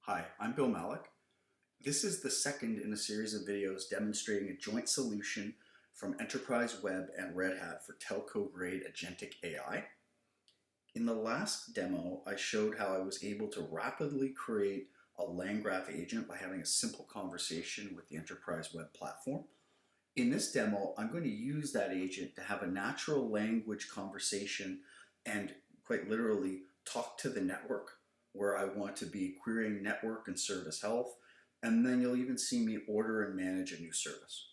Hi, I'm Bill Malik. This is the second in a series of videos demonstrating a joint solution from EnterpriseWeb and Red Hat for Telco-grade Agentic AI. In the last demo, I showed how I was able to rapidly create a LangGraph agent by having a simple conversation with the EnterpriseWeb platform. In this demo, I'm going to use that agent to have a natural language conversation and quite literally talk to the network where I want to be querying network and service health, and then you'll even see me order and manage a new service.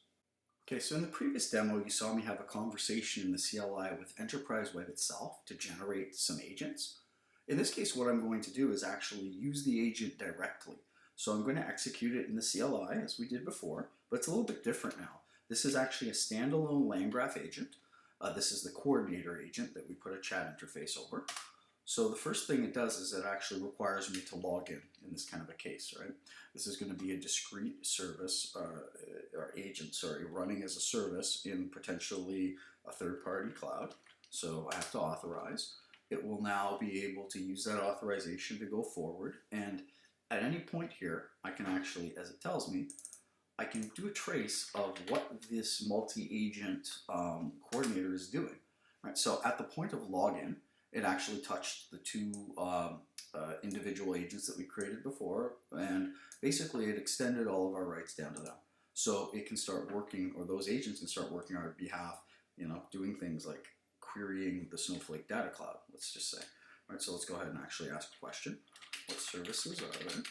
Okay, so in the previous demo, you saw me have a conversation in the CLI with EnterpriseWeb itself to generate some agents. In this case, what I'm going to do is actually use the agent directly. So I'm going to execute it in the CLI as we did before, but it's a little bit different now. This is actually a standalone LangGraph agent. This is the coordinator agent that we put a chat interface over. So the first thing it does is it actually requires me to log in this kind of a case, right? This is going to be a discrete service, or agent, sorry, running as a service in potentially a third-party cloud. So I have to authorize. It will now be able to use that authorization to go forward. And at any point here, I can actually, as it tells me, I can do a trace of what this multi-agent coordinator is doing, right? So at the point of login, it actually touched the two individual agents that we created before, and basically it extended all of our rights down to them. So it can start working, or those agents can start working on our behalf, doing things like querying the Snowflake data cloud, let's just say. All right, so let's go ahead and actually ask a question. What services are there?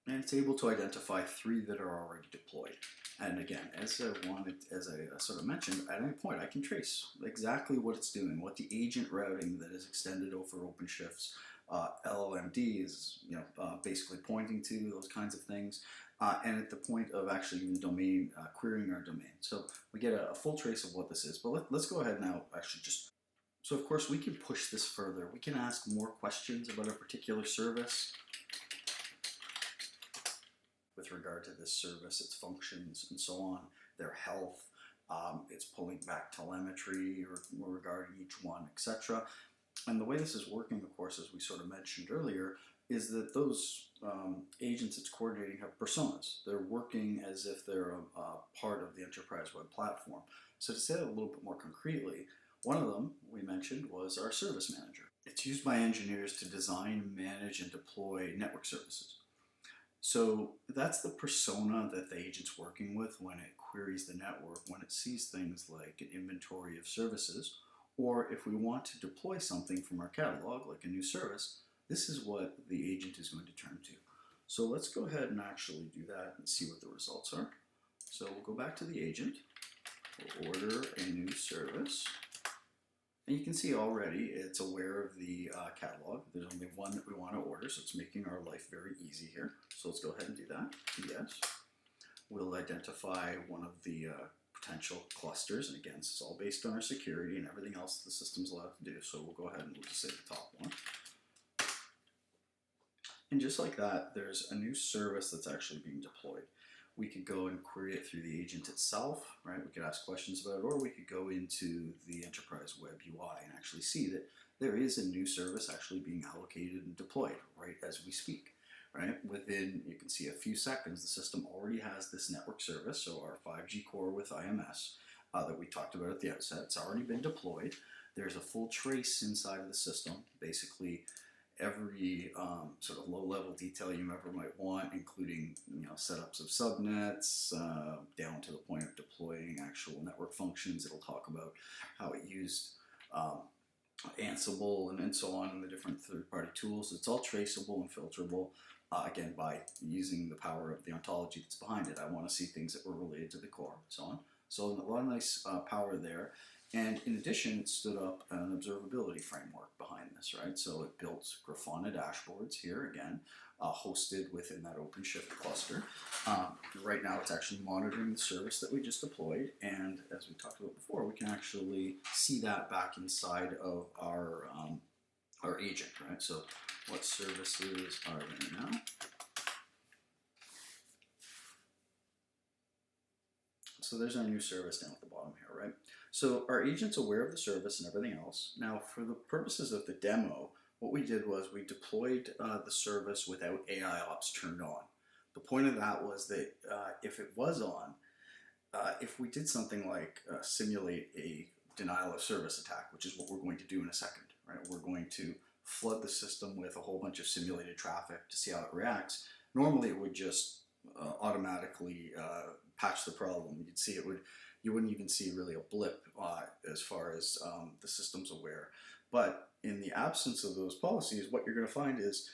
And it's able to identify 3 that are already deployed. And again, as I sort of mentioned, at any point I can trace exactly what it's doing, what the agent routing that is extended over OpenShift's LLMD is, basically pointing to, those kinds of things, and at the point of actually even domain querying our domain. So we get a full trace of what this is. But let's go ahead now. So of course we can push this further. We can ask more questions about a particular service with regard to this service, its functions, and so on, their health. It's pulling back telemetry regarding each one, etc. And the way this is working, of course, as we sort of mentioned earlier, is that those agents it's coordinating have personas. They're working as if they're a part of the EnterpriseWeb platform. So to say that a little bit more concretely, one of them we mentioned was our service manager. It's used by engineers to design, manage, and deploy network services. So that's the persona that the agent's working with when it queries the network, when it sees things like an inventory of services, or if we want to deploy something from our catalog, like a new service, this is what the agent is going to turn to. So let's go ahead and actually do that and see what the results are. So we'll go back to the agent, we'll order a new service, and you can see already it's aware of the catalog. There's only one that we want to order, so it's making our life very easy here. So let's go ahead and do that. Yes. We'll identify one of the potential clusters, and again, this is all based on our security and everything else the system's allowed to do. So we'll go ahead and we'll just say the top one. And just like that, there's a new service that's actually being deployed. We could go and query it through the agent itself, right? We could ask questions about it, or we could go into the EnterpriseWeb UI and actually see that there is a new service actually being allocated and deployed right as we speak, right? Within, you can see a few seconds, the system already has this network service, so our 5G core with IMS that we talked about at the outset. It's already been deployed. There's a full trace inside of the system, basically every sort of low-level detail you ever might want, including setups of subnets, down to the point of deploying actual network functions. It'll talk about how it used Ansible and so on, and the different third-party tools. It's all traceable and filterable, again, by using the power of the ontology that's behind it. I want to see things that were related to the core, and so on. So a lot of nice power there. And in addition, it stood up an observability framework behind this, right? So it built Grafana dashboards here, again, hosted within that OpenShift cluster. Right now, it's actually monitoring the service that we just deployed. And as we talked about before, we can actually see that back inside of our agent, right? So what services are there now? So So there's our new service down at the bottom here, right? So our agent's aware of the service and everything else. Now, for the purposes of the demo, what we did was we deployed the service without AI ops turned on. The point of that was that if it was on, if we did something like simulate a denial of service attack, which is what we're going to do in a second, right? We're going to flood the system with a whole bunch of simulated traffic to see how it reacts. Normally it would just automatically patch the problem. You'd see you wouldn't even see really a blip as far as the system's aware. But in the absence of those policies, what you're going to find is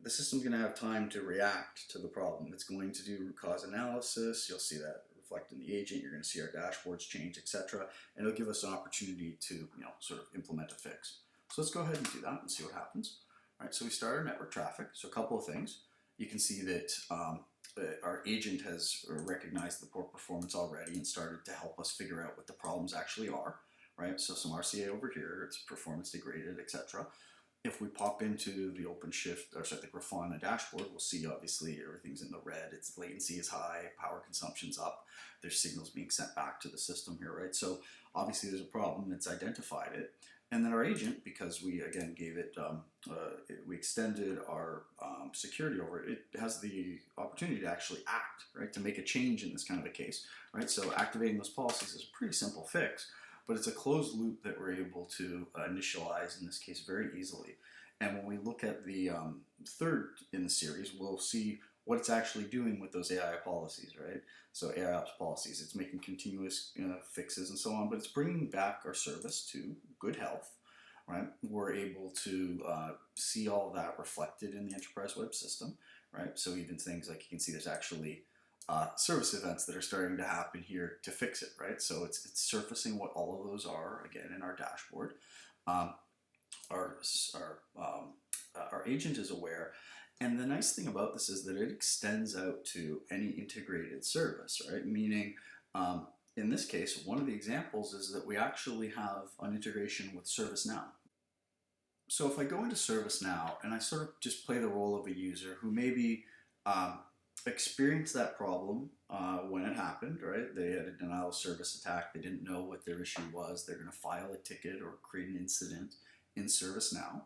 the system's going to have time to react to the problem. It's going to do root cause analysis. You'll see that reflect in the agent. You're going to see our dashboards change, etc. And it'll give us an opportunity to sort of implement a fix. So let's go ahead and do that and see what happens. All right, so we start our network traffic. So a couple of things. You can see that our agent has recognized the poor performance already and started to help us figure out what the problems actually are, right? So some RCA over here, it's performance degraded, etc. If we pop into the OpenShift, or sorry, the Grafana dashboard, we'll see obviously everything's in the red. Its latency is high, power consumption's up. There's signals being sent back to the system here, right? So obviously there's a problem. It's identified it. And then our agent, because we again gave it, we extended our security over it, it has the opportunity to actually act, right, to make a change in this kind of a case, right? So activating those policies is a pretty simple fix, but it's a closed loop that we're able to initialize in this case very easily. And when we look at the third in the series, we'll see what it's actually doing with those AI policies, right? So AI ops policies, it's making continuous fixes and so on, but it's bringing back our service to good health, right? We're able to see all that reflected in the EnterpriseWeb system, right? So even things like you can see there's actually service events that are starting to happen here to fix it, right? So it's surfacing what all of those are, again, in our dashboard. Our agent is aware. And the nice thing about this is that it extends out to any integrated service, right? Meaning, in this case, one of the examples is that we actually have an integration with ServiceNow. So if I go into ServiceNow and I sort of just play the role of a user who maybe experienced that problem when it happened, right? They had a denial of service attack. They didn't know what their issue was. They're going to file a ticket or create an incident in ServiceNow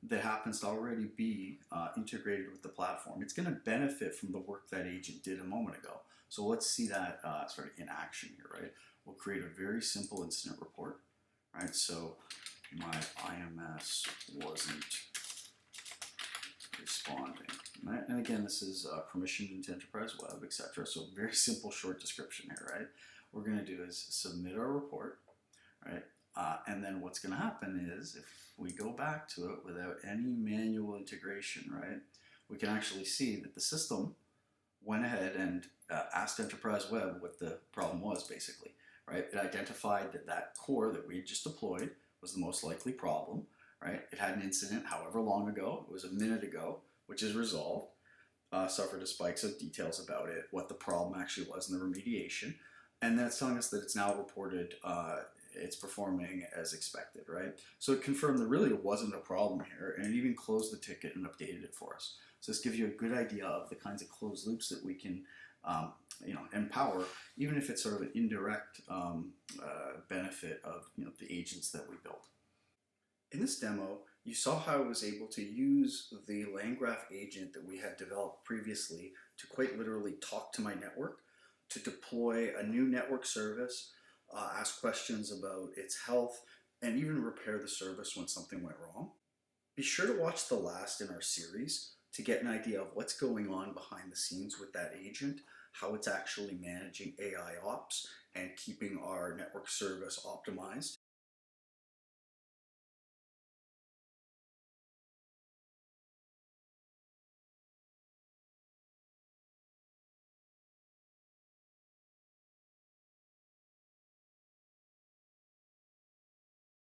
that happens to already be integrated with the platform. It's going to benefit from the work that agent did a moment ago. So let's see that sort of in action here, right? We'll create a very simple incident report, right? So my IMS wasn't responding, right? And again, this is permissioned into EnterpriseWeb, etc. So very simple short description here, right? What we're going to do is submit our report, right? And then what's going to happen is if we go back to it without any manual integration, right, we can actually see that the system went ahead and asked EnterpriseWeb what the problem was, basically, right? It identified that that core that we had just deployed was the most likely problem, right? It had an incident however long ago, it was a minute ago, which is resolved, suffered a spikes of details about it, what the problem actually was in the remediation, and then it's telling us that it's now reported it's performing as expected, right? So it confirmed that really it wasn't a problem here, and it even closed the ticket and updated it for us. So this gives you a good idea of the kinds of closed loops that we can empower, even if it's sort of an indirect benefit of the agents that we built. In this demo, you saw how I was able to use the LangGraph agent that we had developed previously to quite literally talk to my network, to deploy a new network service, ask questions about its health, and even repair the service when something went wrong. Be sure to watch the last in our series to get an idea of what's going on behind the scenes with that agent, how it's actually managing AI ops and keeping our network service optimized.